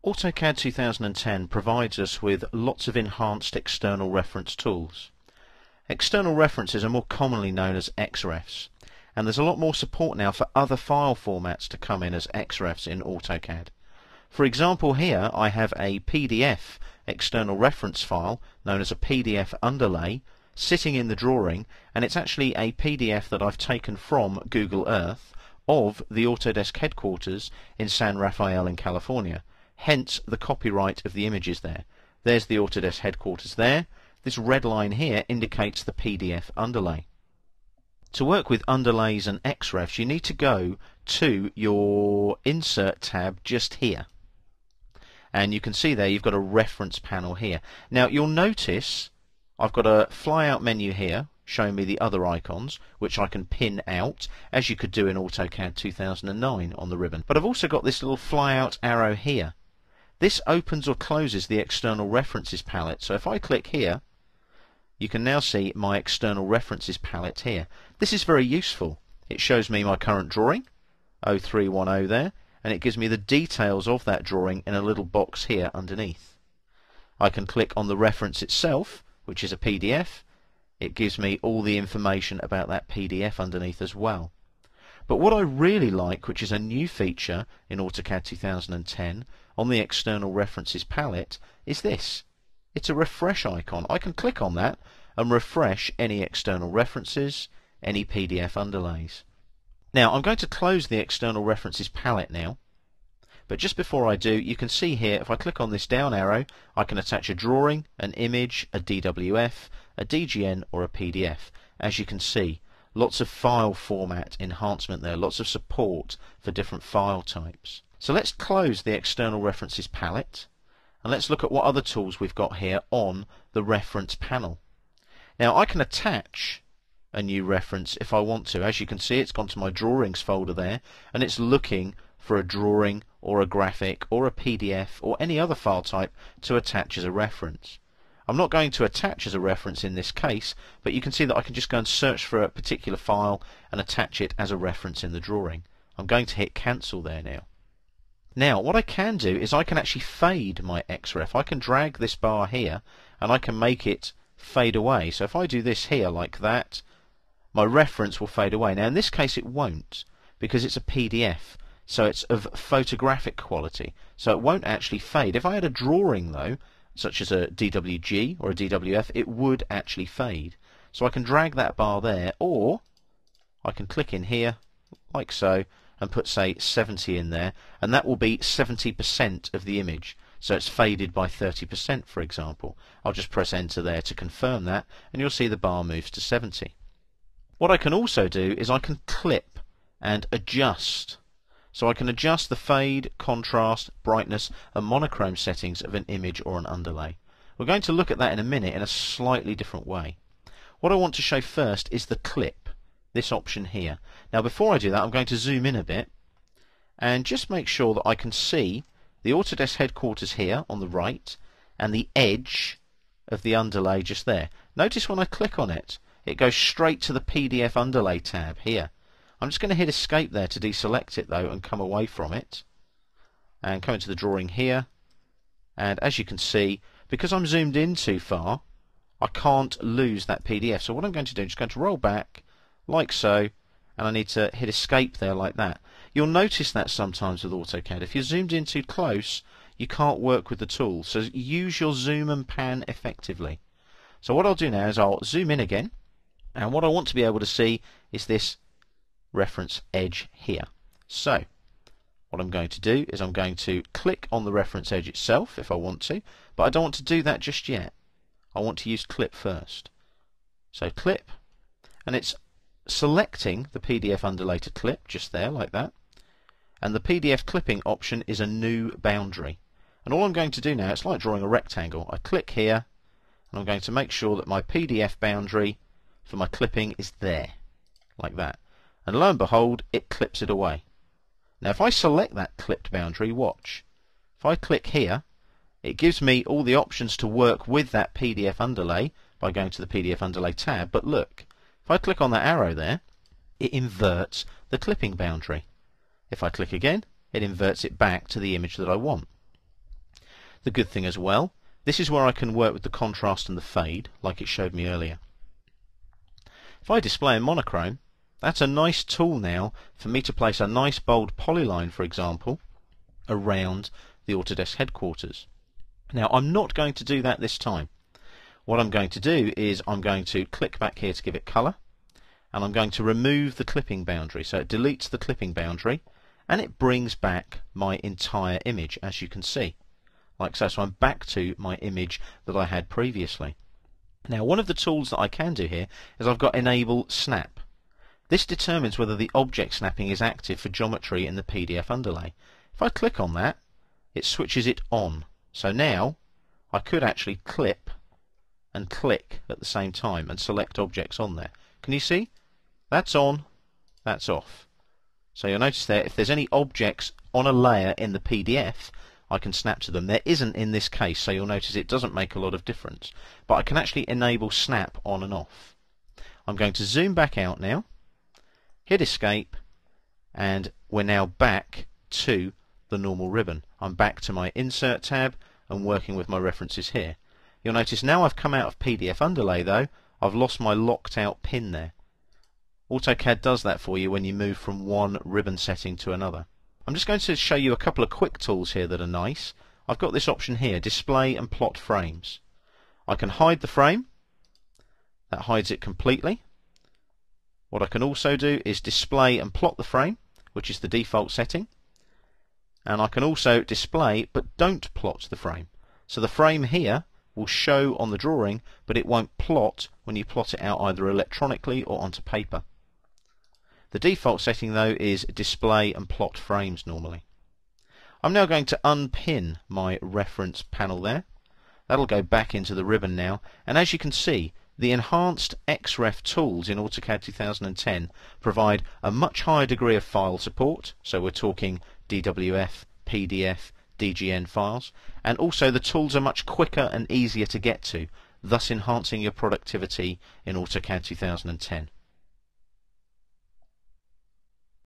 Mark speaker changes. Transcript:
Speaker 1: AutoCAD 2010 provides us with lots of enhanced external reference tools. External references are more commonly known as XREFs, and there's a lot more support now for other file formats to come in as XREFs in AutoCAD. For example, here I have a PDF external reference file known as a PDF underlay sitting in the drawing, and it's actually a PDF that I've taken from Google Earth of the Autodesk headquarters in San Rafael in California. Hence the copyright of the images there. There's the Autodesk headquarters there. This red line here indicates the PDF underlay. To work with underlays and XREFs, you need to go to your Insert tab just here. And you can see there you've got a reference panel here. Now you'll notice I've got a flyout menu here showing me the other icons, which I can pin out, as you could do in AutoCAD 2009 on the ribbon. But I've also got this little flyout arrow here. This opens or closes the external references palette. So if I click here, you can now see my external references palette here. This is very useful. It shows me my current drawing, 0310 there, and it gives me the details of that drawing in a little box here underneath. I can click on the reference itself, which is a PDF. It gives me all the information about that PDF underneath as well. But what I really like, which is a new feature in AutoCAD 2010 on the external references palette, is this. It's a refresh icon. I can click on that and refresh any external references, any PDF underlays. Now I'm going to close the external references palette now, but just before I do, you can see here if I click on this down arrow I can attach a drawing, an image, a DWF, a DGN or a PDF. As you can see, lots of file format enhancement there, lots of support for different file types. So let's close the external references palette and let's look at what other tools we've got here on the reference panel. Now I can attach a new reference if I want to. As you can see, it's gone to my drawings folder there and it's looking for a drawing or a graphic or a PDF or any other file type to attach as a reference. I'm not going to attach as a reference in this case, but you can see that I can just go and search for a particular file and attach it as a reference in the drawing. I'm going to hit cancel there now. Now what I can do is I can actually fade my XREF. I can drag this bar here and I can make it fade away. So if I do this here like that, my reference will fade away. Now in this case it won't, because it's a PDF, so it's of photographic quality, so it won't actually fade. If I had a drawing though, such as a DWG or a DWF, it would actually fade. So I can drag that bar there, or I can click in here like so and put say 70 in there, and that will be 70% of the image. So it's faded by 30%, for example. I'll just press enter there to confirm that, and you'll see the bar moves to 70. What I can also do is I can clip and adjust. So I can adjust the fade, contrast, brightness and monochrome settings of an image or an underlay. We're going to look at that in a minute in a slightly different way. What I want to show first is the clip, this option here. Now before I do that, I'm going to zoom in a bit and just make sure that I can see the Autodesk headquarters here on the right and the edge of the underlay just there. Notice when I click on it, it goes straight to the PDF underlay tab here. I'm just going to hit escape there to deselect it though and come away from it and come into the drawing here, and as you can see, because I'm zoomed in too far, I can't lose that PDF. So what I'm going to do is just going to roll back like so, and I need to hit escape there like that. You'll notice that sometimes with AutoCAD, if you're zoomed in too close you can't work with the tool, so use your zoom and pan effectively. So what I'll do now is I'll zoom in again, and what I want to be able to see is this reference edge here. So what I'm going to do is I'm going to click on the reference edge itself if I want to, but I don't want to do that just yet. I want to use clip first. So clip, and it's selecting the PDF underlay to clip just there like that, and the PDF clipping option is a new boundary. And all I'm going to do now, it's like drawing a rectangle. I click here and I'm going to make sure that my PDF boundary for my clipping is there like that. And lo and behold, it clips it away. Now if I select that clipped boundary, watch. If I click here, it gives me all the options to work with that PDF underlay by going to the PDF underlay tab, but look, if I click on that arrow there, it inverts the clipping boundary. If I click again, it inverts it back to the image that I want. The good thing as well, this is where I can work with the contrast and the fade, like it showed me earlier. If I display a monochrome, that's a nice tool now for me to place a nice bold polyline, for example, around the Autodesk headquarters. Now, I'm not going to do that this time. What I'm going to do is I'm going to click back here to give it colour, and I'm going to remove the clipping boundary. So it deletes the clipping boundary, and it brings back my entire image, as you can see. Like so. So I'm back to my image that I had previously. Now, one of the tools that I can do here is I've got Enable Snap. This determines whether the object snapping is active for geometry in the PDF underlay. If I click on that, it switches it on. So now I could actually clip and click at the same time and select objects on there. Can you see? That's on, that's off. So you'll notice there, if there's any objects on a layer in the PDF, I can snap to them. There isn't in this case, so you'll notice it doesn't make a lot of difference. But I can actually enable snap on and off. I'm going to zoom back out now, hit escape, and we're now back to the normal ribbon. I'm back to my insert tab and working with my references here. You'll notice now I've come out of PDF underlay though, I've lost my locked out pin there. AutoCAD does that for you when you move from one ribbon setting to another. I'm just going to show you a couple of quick tools here that are nice. I've got this option here, display and plot frames. I can hide the frame. That hides it completely. What I can also do is display and plot the frame, which is the default setting. And I can also display but don't plot the frame. So the frame here will show on the drawing, but it won't plot when you plot it out either electronically or onto paper. The default setting though is display and plot frames normally. I'm now going to unpin my reference panel there. That'll go back into the ribbon now, and as you can see, the enhanced XREF tools in AutoCAD 2010 provide a much higher degree of file support, so we're talking DWF, PDF, DGN files, and also the tools are much quicker and easier to get to, thus enhancing your productivity in AutoCAD 2010.